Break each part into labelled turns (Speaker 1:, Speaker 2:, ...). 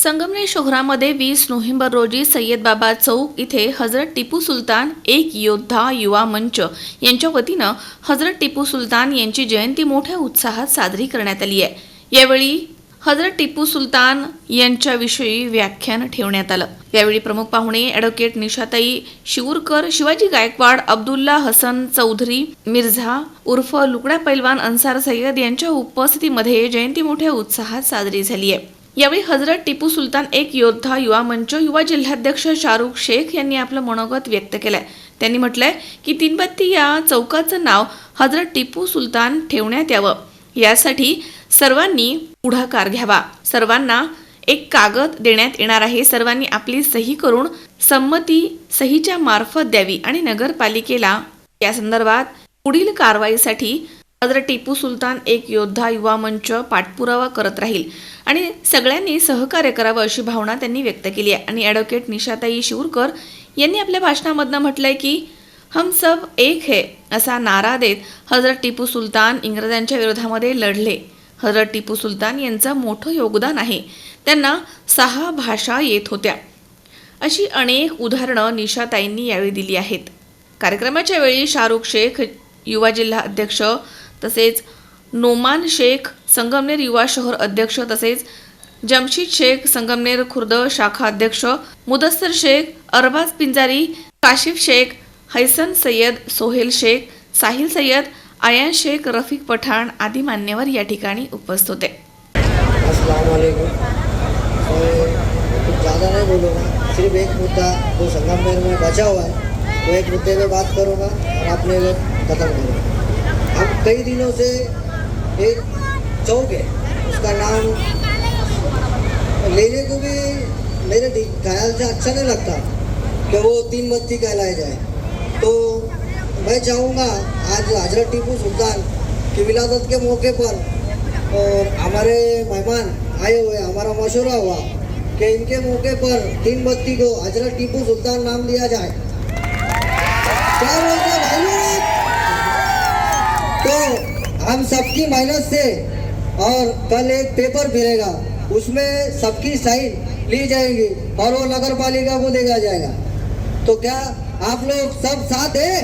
Speaker 1: संगमनेर शहरामध्ये 20 नोव्हेंबर रोजी सय्यद बाबा चौक इथे हजरत टिपू सुलतान एक योद्धा युवा मंच यांच्या वतीनं हजरत टिपू सुलतान यांची जयंती मोठ्या उत्साहात साजरी करण्यात आली आहे। यावेळी हजरत टिपू सुलतान यांच्याविषयी व्याख्यान ठेवण्यात आलं। यावेळी प्रमुख पाहुणे ॲडव्होकेट निशाताई शिवूरकर, शिवाजी गायकवाड, अब्दुल्ला हसन चौधरी, मिर्झा उर्फ लुकड़ा पैलवान अन्सार सय्यद यांच्या उपस्थितीमध्ये जयंती मोठ्या उत्साहात साजरी झाली आहे। यावेळी हजरत टिपू सुलतान एक योद्धा युवा मंच युवा जिल्हाध्यक्ष शाहरुख शेख यांनी आपलं मनोगत व्यक्त केलंय। त्यांनी म्हटलंय की तीनबत्ती या चौकाचं नाव हजरत टिपू सुलतान ठेवण्यात यावं, यासाठी सर्वांनी पुढाकार घ्यावा। सर्वांना एक कागद देण्यात येणार आहे, सर्वांनी आपली सही करून संमती सहीच्या मार्फत द्यावी आणि नगरपालिकेला या संदर्भात पुढील कारवाईसाठी हजरत टिपू सुलतान एक योद्धा युवा मंच पाठपुरावा करत राहील आणि सगळ्यांनी सहकार्य करावं अशी भावना त्यांनी व्यक्त केली आहे। आणि ॲडव्होकेट निशाताई शिवूरकर यांनी आपल्या भाषणामधनं म्हटलंय की हम सब एक है असा नारा देत हजरत टिपू सुलतान इंग्रजांच्या विरोधामध्ये लढले। हजरत टिपू सुलतान यांचं मोठं योगदान आहे, त्यांना 6 भाषा येत होत्या, अशी अनेक उदाहरणं निशाताईंनी यावेळी दिली आहेत। कार्यक्रमाच्या वेळी शाहरुख शेख युवा जिल्हा अध्यक्ष तसेच नोमान शेख संगमनेर युवा शहर अध्यक्ष तसेच जमशीद शेख संगमनेर खुर्द शाखा अध्यक्ष, मुदस्सर शेख, अरबाज पिंजारी, काशिफ शेख, हैसन सय्यद, सोहेल शेख, साहिल सय्यद, आयान शेख, रफीक पठाण आदी मान्यवर या ठिकाणी उपस्थित होते।
Speaker 2: अस्सलाम वालेकुम। कुछ ज़्यादा नहीं बोलूँगा, सिर्फ एक मुद्दा जो संगमनेर में बचा हुआ है वो एक मुद्दे पे बात करूँगा और अपने खत्म करूँगा। हम कई दिनों से एक चौक है, उसका नाम लेने को भी मेरे ख्याल से अच्छा नहीं लगता कि वो तीनबत्ती कहलाया जाए। तो मैं चाहूँगा आज हजरत टिपू सुल्तान की विलादत के मौके पर और हमारे मेहमान आए हुए, हमारा मशवरा हुआ कि इनके मौके पर तीनबत्ती को हजरत टिपू सुल्तान नाम दिया जाए। क्या बोलते भाइयों? तो हम सबकी मेहनत से और कल एक पेपर फिरेगा, उसमें सबकी साइन ली जाएगी और वो नगर पालिका को देगा जाएगा। तो क्या आप लोग सब साथ हैं?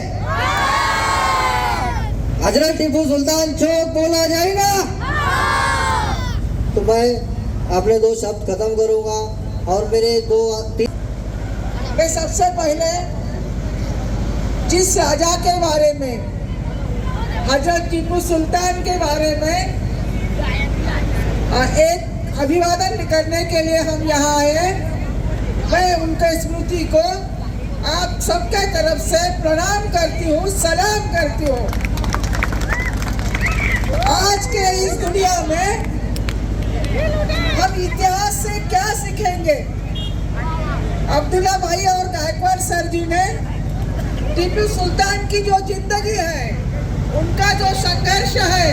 Speaker 2: हजरत टिपू सुल्तान चौक बोला जाएगा। तो मैं अपने 2 शब्द खत्म करूंगा और मेरे 2-3
Speaker 3: मैं सबसे पहले जिस राजा के बारे में हजरत टिपू सुल्तान के बारे में एक अभिवादन करने के लिए हम यहाँ आए, मैं उनके स्मृति को आप सबके तरफ से प्रणाम करती हूँ, सलाम करती हूँ। आज के इस दुनिया में हम इतिहास से क्या सीखेंगे? अब्दुल्ला भाई और गायकवाड़ सर जी ने टिपू सुल्तान की जो जिंदगी है, उनका जो संघर्ष है,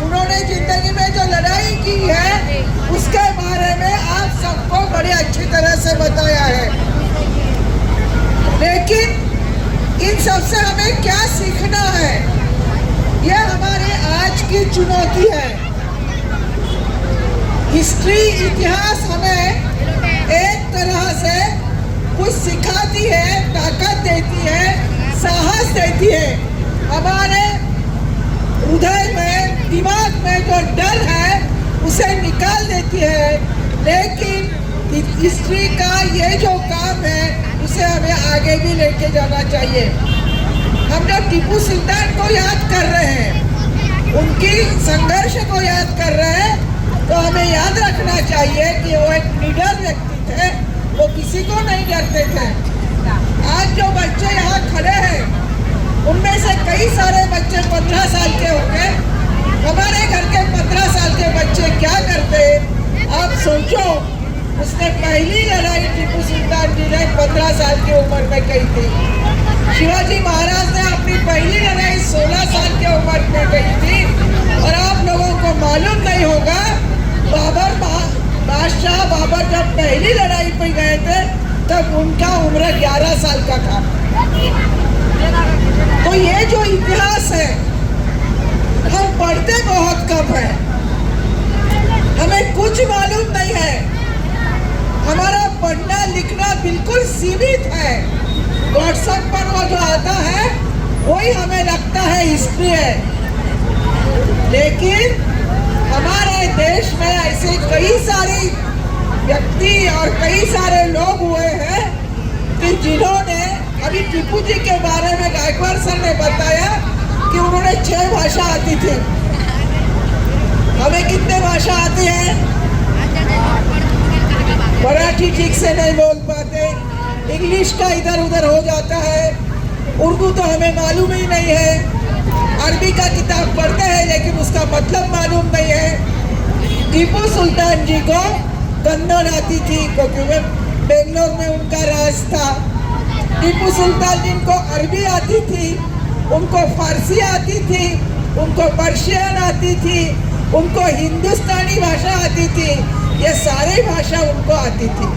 Speaker 3: उन्होंने जिंदगी में जो लड़ाई की है, उसके बारे में आप सबको बड़ी अच्छी तरह से बताया है। लेकिन इन सब से हमें क्या सीखना है, यह हमारे आज की चुनौती है। हिस्ट्री, इतिहास हमें एक तरह से कुछ सिखाती है, ताकत देती है, साहस देती है। हमारे हृदय में, दिमाग में जो डर है उसे निकाल देती है। लेकिन हिस्ट्री का ये जो काम है उसे हमें आगे भी लेके जाना चाहिए। हम जब टिपू सुल्तान को याद कर रहे हैं, उनकी संघर्ष को याद कर रहे हैं, तो हमें याद रखना चाहिए कि वो एक निडर व्यक्ति थे, वो किसी को नहीं डरते थे। आज जो बच्चे यहाँ खड़े हैं, उनमें से कई सारे बच्चे 15 साल के होंगे। हमारे घर के 15 साल के बच्चे क्या करते, आप सोचो। उसने पहली लड़ाई टिपू सुल्तान जी ने 15 साल की उम्र में की थी। शिवाजी महाराज ने अपनी पहली लड़ाई 16 साल की उम्र में की थी। और आप लोगों को मालूम नहीं होगा, बादशाह बाबर जब पहली लड़ाई पे गए थे तब उनका उम्र 11 साल का था। तो ये जो इतिहास है, हम पढ़ते बहुत कम है, हमें कुछ मालूम नहीं है। हमारा पढ़ना लिखना बिल्कुल सीमित है। व्हाट्सएप पर वो जो आता है वही हमें लगता है हिस्ट्री है। लेकिन हमारे देश में ऐसे कई सारे व्यक्ति और कई सारे लोग हुए हैं कि जिन्होंने, अभी टीपू जी के बारे में गायकवाड़ सर ने बताया कि उन्होंने 6 भाषा आती थी। हमें कितने भाषा आती है? मराठी ठीक से नहीं बोल पाते, इंग्लिश का इधर उधर हो जाता है, उर्दू तो हमें मालूम ही नहीं है, अरबी का किताब पढ़ते हैं लेकिन उसका मतलब मालूम नहीं है। टीपू सुल्तान जी को कन्नड़ आती थी क्योंकि बेंगलोर में उनका राज था। टीपू सुल्तान जी को अरबी आती थी, उनको फारसी आती थी, उनको पर्शियन आती थी, उनको हिंदुस्तानी भाषा आती थी, ये सारी भाषा उनको आती थी।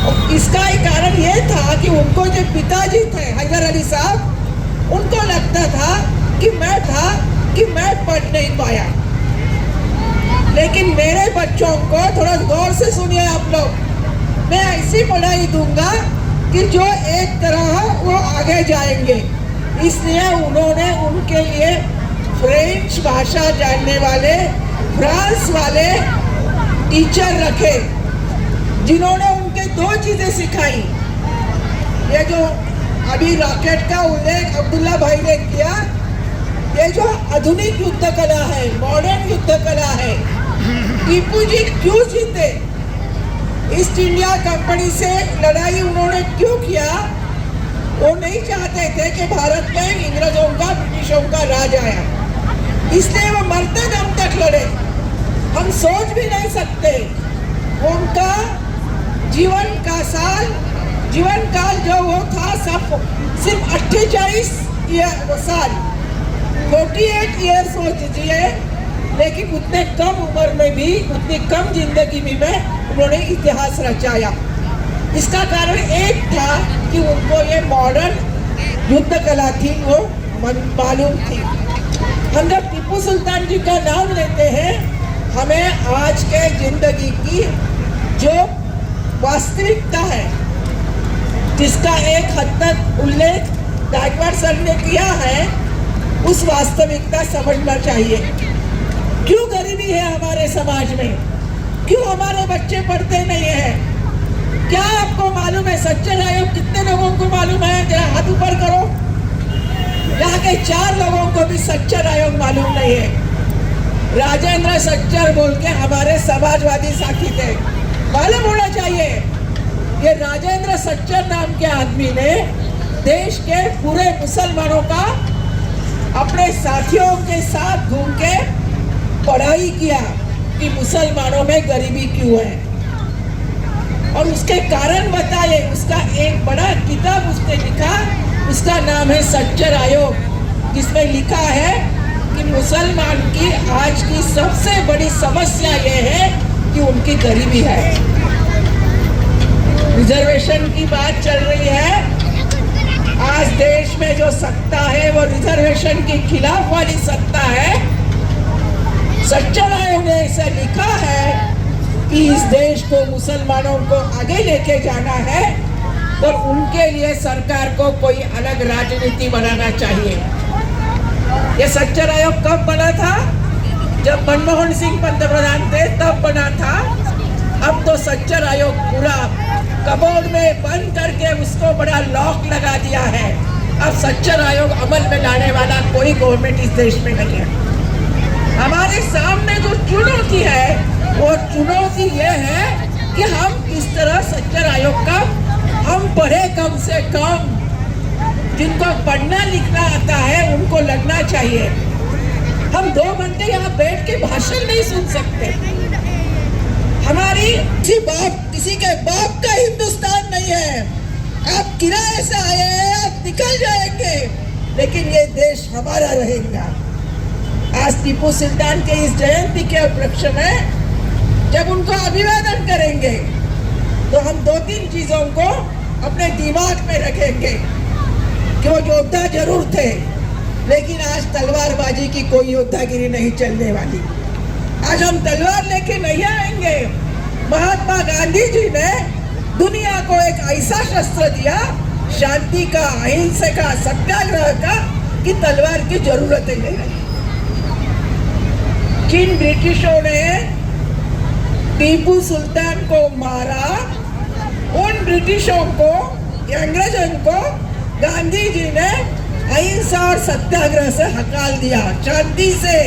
Speaker 3: और इसका एक कारण ये था कि उनको जो पिताजी थे हैदर अली साहब, उनको लगता था कि मैं पढ़ नहीं पाया। लेकिन मेरे बच्चों को थोड़ा गौर से सुनिए आप लोग, मैं ऐसी पढ़ाई दूंगा कि जो एक तरह वो आगे जाएंगे। इसलिए उन्होंने उनके लिए फ्रेंच भाषा जानने वाले, फ्रांस वाले टीचर रखे, जिन्होंने उनके 2 चीजें सिखाई। ये जो अभी रॉकेट का उल्लेख अब्दुल्ला भाई ने किया, ये जो आधुनिक युद्ध कला है, मॉडर्न युद्ध कला है, टीपू जी क्यों जीते? ईस्ट इंडिया कंपनी से लड़ाई उन्होंने क्यों किया? वो नहीं चाहते थे कि भारत में इंग्रजों का, ब्रिटिशों का राज आया, इसलिए वो मरते दम तक लड़े। हम सोच भी नहीं सकते उनका जीवन काल जो वो था सब सिर्फ 48 साल, 48 ईयर्स हो जिए, लेकिन उतने कम उम्र में भी, उतनी कम जिंदगी में उन्होंने इतिहास रचाया। इसका कारण एक था कि उनको ये मॉडर्न युद्ध कला थी, वो मालूम थी। हम जब टीपू सुल्तान जी का नाम लेते हैं, हमें आज के जिंदगी की जो वास्तविकता है, जिसका एक हद तक उल्लेख गायकवाड़ सर ने किया है, उस वास्तविकता समझना चाहिए। क्यों गरीबी है हमारे समाज में? क्यों हमारे बच्चे पढ़ते नहीं हैं? क्या आपको मालूम है सच्चर आयोग कितने लोगों को मालूम है? जरा हाथ ऊपर करो। यहाँ के 4 लोगों को भी सच्चर आयोग मालूम नहीं है। राजेंद्र सच्चर बोल के हमारे समाजवादी साथी थे, मालूम होना चाहिए। ये राजेंद्र सच्चर नाम के आदमी ने देश के पूरे मुसलमानों का अपने साथियों के साथ घूम के पढ़ाई किया कि मुसलमानों में गरीबी क्यों है, और उसके कारण बताए। उसका एक बड़ा किताब उसने लिखा, उसका नाम है सच्चर आयोग, जिसमें लिखा है कि मुसलमान की आज की सबसे बड़ी समस्या ये है कि उनकी गरीबी है। रिजर्वेशन की बात चल रही है। आज देश में जो सत्ता है वो रिजर्वेशन के खिलाफ वाली सत्ता है। सच्चर आयोग ने ऐसा लिखा है कि इस देश को, मुसलमानों को आगे लेके जाना है, और उनके लिए सरकार को कोई अलग राजनीति बनाना चाहिए। ये सच्चर आयोग कब बना था? जब मनमोहन सिंह पंतप्रधान थे तब बना था। अब तो सच्चर आयोग पूरा कबोर्ड में बंद करके उसको बड़ा लॉक लगा दिया है। अब सच्चर आयोग अमल में लाने वाला कोई गवर्नमेंट इस देश में नहीं है। हमारे सामने जो चुनौती है, वो चुनौती ये है कि हम किस तरह सच्चर आयोग का, हम पढ़े कम से कम, जिनको पढ़ना लिखना आता है उनको लगना चाहिए। हम 2 घंटे यहाँ बैठ के भाषण नहीं सुन सकते। हमारी किसी के बाप का हिंदुस्तान नहीं है। आप किराए से आए हैं, आप निकल जाएंगे, लेकिन ये देश हमारा रहेगा। आज टीपू सुल्तान के इस जयंती के उपलक्ष्य में जब उनको अभिवादन करेंगे तो हम 2-3 चीजों को अपने दिमाग में रखेंगे कि वो योद्धा जरूर थे, लेकिन आज तलवारबाजी की कोई योद्धागिरी नहीं चलने वाली। आज हम तलवार लेके नहीं आएंगे, महात्मा गांधी जी ने दुनिया को एक ऐसा शस्त्र दिया, शांति का, अहिंसा का, सत्याग्रह का, कि तलवार की जरूरत ही नहीं रही। जिन ब्रिटिशों ने टीपू सुल्तान को मारा, उन ब्रिटिशों को, अंग्रेजों को गांधी जी ने अहिंसा और सत्याग्रह से हकाल दिया। शांति से,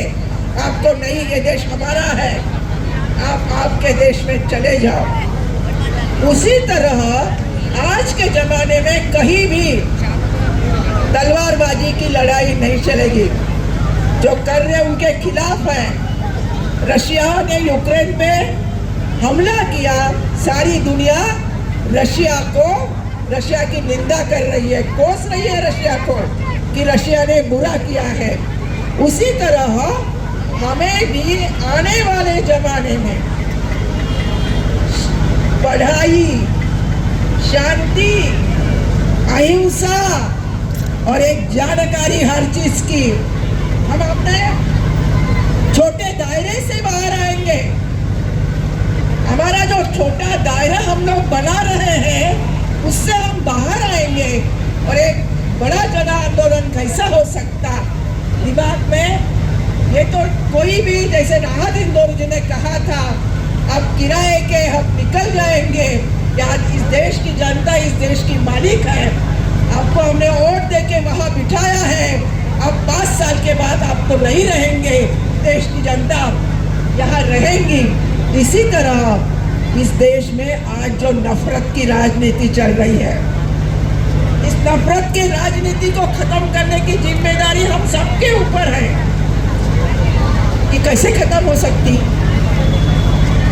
Speaker 3: आपको नहीं, ये देश हमारा है, आप आपके देश में चले जाओ। उसी तरह आज के जमाने में कहीं भी तलवारबाजी की लड़ाई नहीं चलेगी। जो कर रहे उनके खिलाफ है। रशिया ने यूक्रेन पे हमला किया, सारी दुनिया रशिया की निंदा कर रही है, कोस रही है रशिया को कि रशिया ने बुरा किया है। उसी तरह हमें भी आने वाले जमाने में पढ़ाई, शांति, अहिंसा और एक जानकारी हर चीज की, हम अपने छोटे दायरे से बाहर आएंगे। हमारा जो छोटा दायरा हम लोग बना रहे हैं, उससे हम बाहर आएंगे और एक बड़ा जन आंदोलन कैसा हो सकता दिमाग में। ये तो कोई भी, जैसे राहत इंदौर जी ने कहा था, अब किराए के हम निकल जाएंगे, या इस देश की जनता इस देश की मालिक है, आपको हमने वोट दे के वहाँ बिठाया है, अब 5 साल के बाद आप तो नहीं रहेंगे, देश की जनता यहाँ रहेंगी। इसी तरह इस देश में आज जो नफरत की राजनीति चल रही है, इस नफरत की राजनीति को खत्म करने की जिम्मेदारी हम सबके ऊपर है। ये कैसे खत्म हो सकती?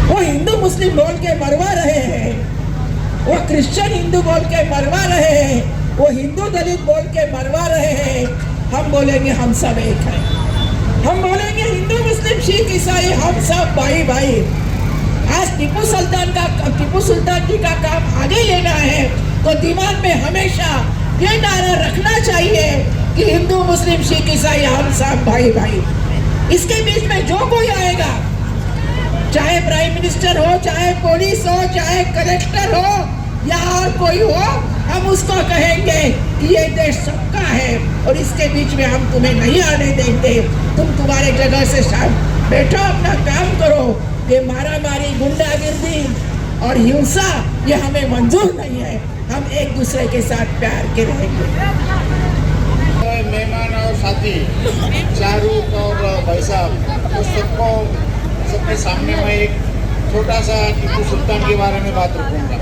Speaker 3: वो हिंदू मुस्लिम बोल के मरवा रहे हैं, वो क्रिश्चियन हिंदू बोल के मरवा रहे हैं, वो हिंदू दलित बोल के मरवा रहे हैं। हम बोलेंगे हम सब एक हैं, हम बोलेंगे हिंदू मुस्लिम सिख ईसाई हम सब भाई भाई। आज टीपू सुल्तान जी का काम आगे लेना है, तो दिमाग में हमेशा ये नारा रखना चाहिए कि हिंदू मुस्लिम सिख ईसाई हम सब भाई भाई। इसके बीच में जो कोई आएगा, चाहे प्राइम मिनिस्टर हो, चाहे पुलिस हो, चाहे कलेक्टर हो या और कोई हो, हम उसको कहेंगे कि ये देश सबका है और इसके बीच में हम तुम्हें नहीं आने देंगे। तुम तुम्हारे जगह से बैठो, अपना काम करो। ये मारामारी, गुंडागिर्दी और हिंसा ये हमें मंजूर नहीं है। हम एक दूसरे के साथ प्यार के रहेंगे।
Speaker 4: मेहमान और साथी शाहरुख और भाई साहब, तो सबके सामने मैं एक छोटा सा टीपू सुल्तान के बारे में बात रखूंगा।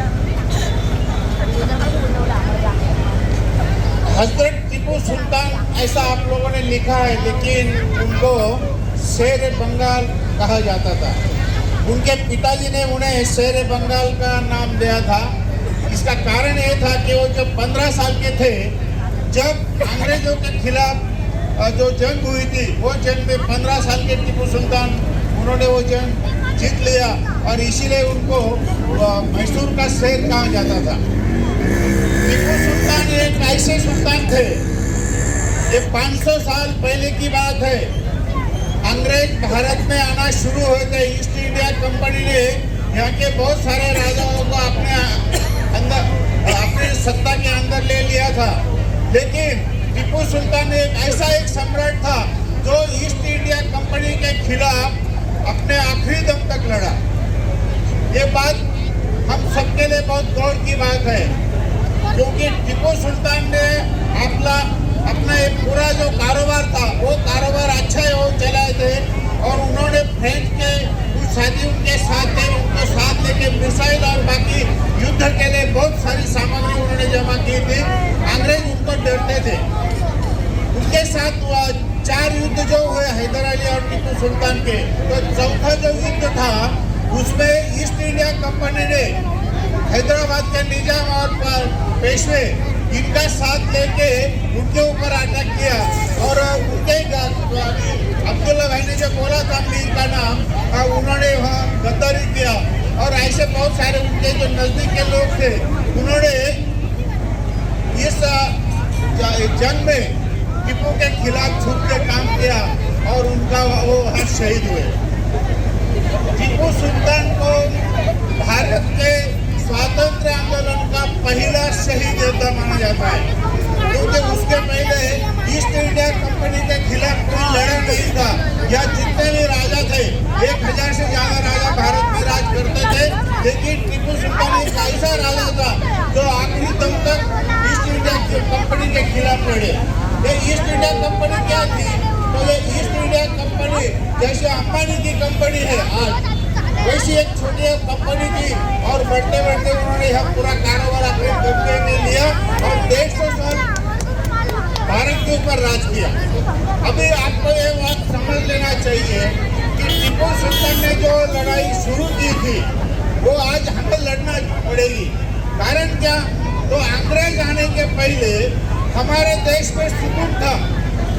Speaker 4: हजरत टीपू सुल्तान ऐसा आप लोगों ने लिखा है, लेकिन उनको शेर बंगाल कहा जाता था। उनके पिताजी ने उन्हें शेर बंगाल का नाम दिया था। इसका कारण ये था कि वो जब 15 साल के थे, जब अंग्रेजों के खिलाफ जो जंग हुई थी, वो जंग में 15 साल के टीपू सुल्तान उन्होंने वो जंग जीत लिया और इसीलिए उनको मैसूर का शेर कहा जाता था। टीपू सुल्तान एक ऐसे सुल्तान थे, ये 500 साल पहले की बात है। अंग्रेज भारत में आना शुरू हुए थे। ईस्ट इंडिया कंपनी ने यहाँ के बहुत सारे राजाओं को अपने सत्ता के अंदर ले लिया था, लेकिन टीपू सुल्तान एक सम्राट था जो ईस्ट इंडिया कंपनी के खिलाफ अपने आखिरी दम तक लड़ा। ये बात हम सबके लिए बहुत गौर की बात है, क्योंकि टीपू सुल्तान ने अपना एक पूरा जो कारोबार था, वो कारोबार अच्छा है वो चलाए थे। और उन्होंने फ्रेंच के कुछ साथी उनके साथ थे, उनको साथ लेके मिसाइल और बाकी युद्ध के लिए बहुत सारी सामग्री उन्होंने जमा की थी। अंग्रेज उनको डरते थे। उनके साथ 4 युद्ध जो हुए हैदर अली और टीपू सुल्तान के, तो चौथा जो युद्ध था उसमें ईस्ट इंडिया कंपनी ने हैदराबाद के निजाम और पेशवे इनका साथ लेके उनके ऊपर अटैक किया और उनके अब्दुल्ला भाई ने जो बोला था मीर का नाम, उन्होंने वहाँ गद्दारी किया। और ऐसे बहुत सारे उनके जो नज़दीक के लोग थे, उन्होंने इस जंग में टीपू के खिलाफ छुप के काम किया और उनका वो हर शहीद हुए। टीपू सुल्तान को भारत के स्वातंत्र आंदोलन का पहला शहीद योद्धा माना जाता है, क्योंकि उसके पहले ईस्ट इंडिया कंपनी के खिलाफ कोई लड़ा नहीं था। या जितने भी राजा थे, 1000 से ज्यादा राजा भारत में राज करते थे, लेकिन टीपू सुल्तान एक ऐसा राजा था जो आखिरी दम तक ईस्ट इंडिया कंपनी के खिलाफ लड़े। ये ईस्ट इंडिया कंपनी क्या थी? तो ये ईस्ट इंडिया कंपनी जैसे अंबानी की कंपनी है आज, वैसी एक छोटी कंपनी थी और बढ़ते बढ़ते उन्होंने यह पूरा कारोबार अपने कब्जे में लिया और 150 साल भारत के ऊपर राज किया। अभी आपको ये बात समझ लेना चाहिए कि टीपू सुल्तान ने जो लड़ाई शुरू की थी वो आज हमें लड़ना पड़ेगी। कारण क्या? तो अंग्रेज आने के पहले हमारे देश में सुकून था,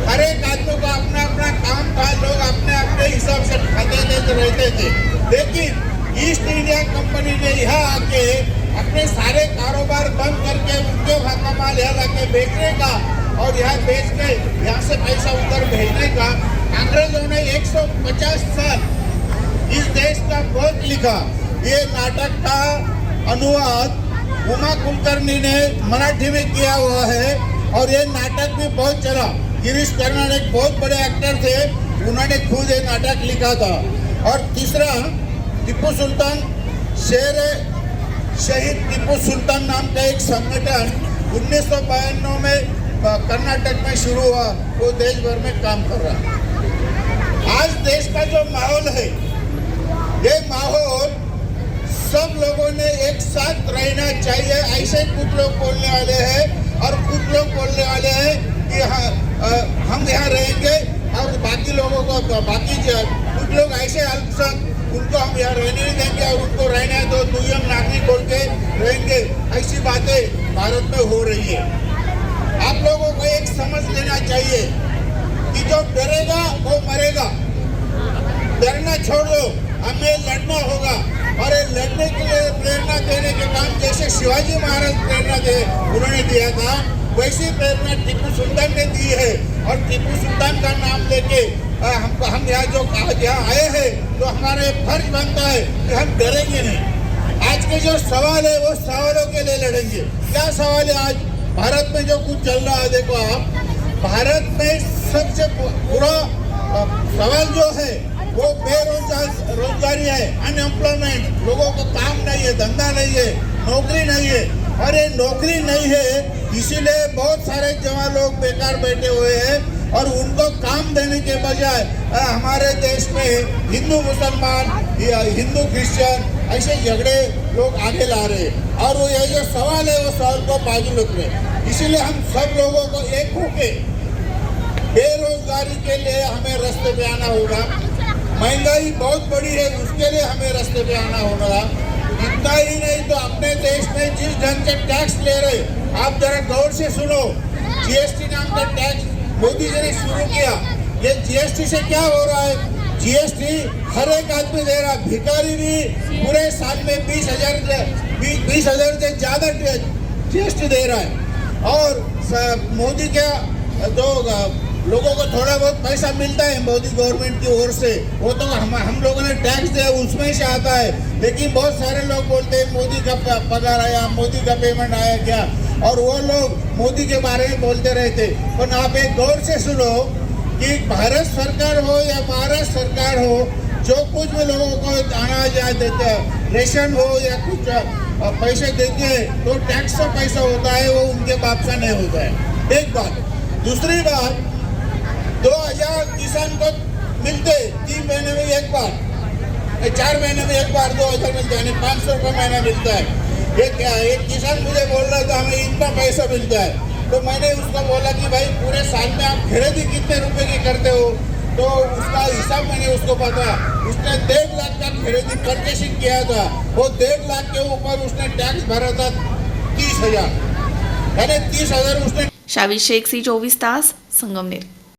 Speaker 4: हर एक आदमी को अपना अपना काम था, लोग अपने अपने हिसाब से खाते थे तो रहते थे। लेकिन ईस्ट इंडिया कंपनी ने यहाँ आके अपने सारे कारोबार बंद करके उनके भाग माल यहाँ लाके बेचने का और यहाँ बेच के यहाँ से पैसा उधर भेजने का, अंग्रेजों ने 150 साल इस देश का बोझ लिखा। ये नाटक का अनुवाद उमा कुलकर्णी ने मराठी में किया हुआ है और ये नाटक भी बहुत चला। गिरीश कर्नाड एक बहुत बड़े एक्टर थे, उन्होंने खुद ये नाटक लिखा था। और तीसरा, टीपू सुल्तान शहीद टीपू सुल्तान नाम का एक संगठन 1992 में कर्नाटक में शुरू हुआ, वो देश भर में काम कर रहा। आज देश का जो माहौल है, ये माहौल सब लोगों ने एक साथ रहना चाहिए। ऐसे कुछ लोग बोलने वाले हैं और कुछ लोग बोलने वाले हैं कि हम यहाँ रहेंगे और बाकी लोगों को कुछ लोग ऐसे अल्पसंख्यक उनको हम यहाँ रहने नहीं देंगे और उनको रहने दो, दुय्यम नागरिक बोल के रहेंगे। ऐसी बातें भारत में हो रही है। आप लोगों को एक समझ लेना चाहिए कि जो डरेगा वो मरेगा। डरना छोड़ दो, हमें लड़ना होगा और ये लड़ने के लिए प्रेरणा देने के काम जैसे शिवाजी महाराज प्रेरणा उन्होंने दिया था, वैसी प्रेरणा टीपू सुल्तान ने दी है। और टीपू सुल्तान का नाम लेके हम यहाँ आए हैं तो हमारा फर्ज बनता है कि हम डरेंगे नहीं। आज के जो सवाल है वो सवालों के लिए लड़ेंगे। क्या सवाल है आज भारत में जो कुछ चल रहा है? देखो आप, भारत में सबसे बुरा सवाल जो है वो बेरोजगारी है, अनएम्प्लॉयमेंट। लोगों को काम नहीं है, धंधा नहीं है, नौकरी नहीं है। और ये नौकरी नहीं है इसीलिए बहुत सारे जवान लोग बेकार बैठे हुए हैं और उनको काम देने के बजाय हमारे देश में हिंदू मुसलमान या हिंदू क्रिश्चियन ऐसे झगड़े लोग आगे ला रहे हैं। और वो ये जो सवाल है वो सवाल को बाजू रख रहे। इसीलिए हम सब लोगों को एक होके बेरोजगारी के लिए हमें रास्ते पे आना होगा। महंगाई बहुत बड़ी है, उसके लिए हमें रास्ते पे आना होगा। इतना ही नहीं तो अपने देश में जिस ढंग से टैक्स ले रहे, आप जरा गौर से सुनो। जीएसटी नाम का टैक्स मोदी जी ने शुरू किया। ये जीएसटी से क्या हो रहा है? जीएसटी हर एक आदमी दे रहा, भिखारी भी पूरे साल में 20,000 से ज्यादा जीएसटी दे रहा है। और मोदी क्या जो लोगों को थोड़ा बहुत पैसा मिलता है मोदी गवर्नमेंट की ओर से, वो तो हम लोगों ने टैक्स दिया उसमें से आता है। लेकिन बहुत सारे लोग बोलते हैं मोदी का पगार आया, मोदी का पेमेंट आया क्या, और वो लोग मोदी के बारे में बोलते रहते। पर आप एक गौर से सुनो कि भारत सरकार हो या महाराष्ट्र सरकार हो, जो कुछ भी लोगों को अनाज देते हैं, रेशन हो या कुछ पैसे देते हैं, तो टैक्स का पैसा होता है, वो उनके बाप का नहीं होता है। एक बात। दूसरी बात, 2000 किसान को मिलते 3 महीने में एक बार, 4 महीने में एक बार 2000 मिलता है, 500 रुपये महीना मिलता है। ये क्या है? एक किसान मुझे बोल रहा था हमें इतना पैसा मिलता है, तो मैंने उसको बोला कि भाई पूरे साल में आप खरीदी कितने रुपए की करते हो? तो उसका हिसाब मैंने उसको पता। उसने 1.5 लाख का खरीदी परचेसिंग किया था, वो 1.5 लाख के ऊपर उसने टैक्स भरा था 30,000, यानी 30,000 उसने।
Speaker 1: शावी शेख, सी 24 तास, संगमनेर।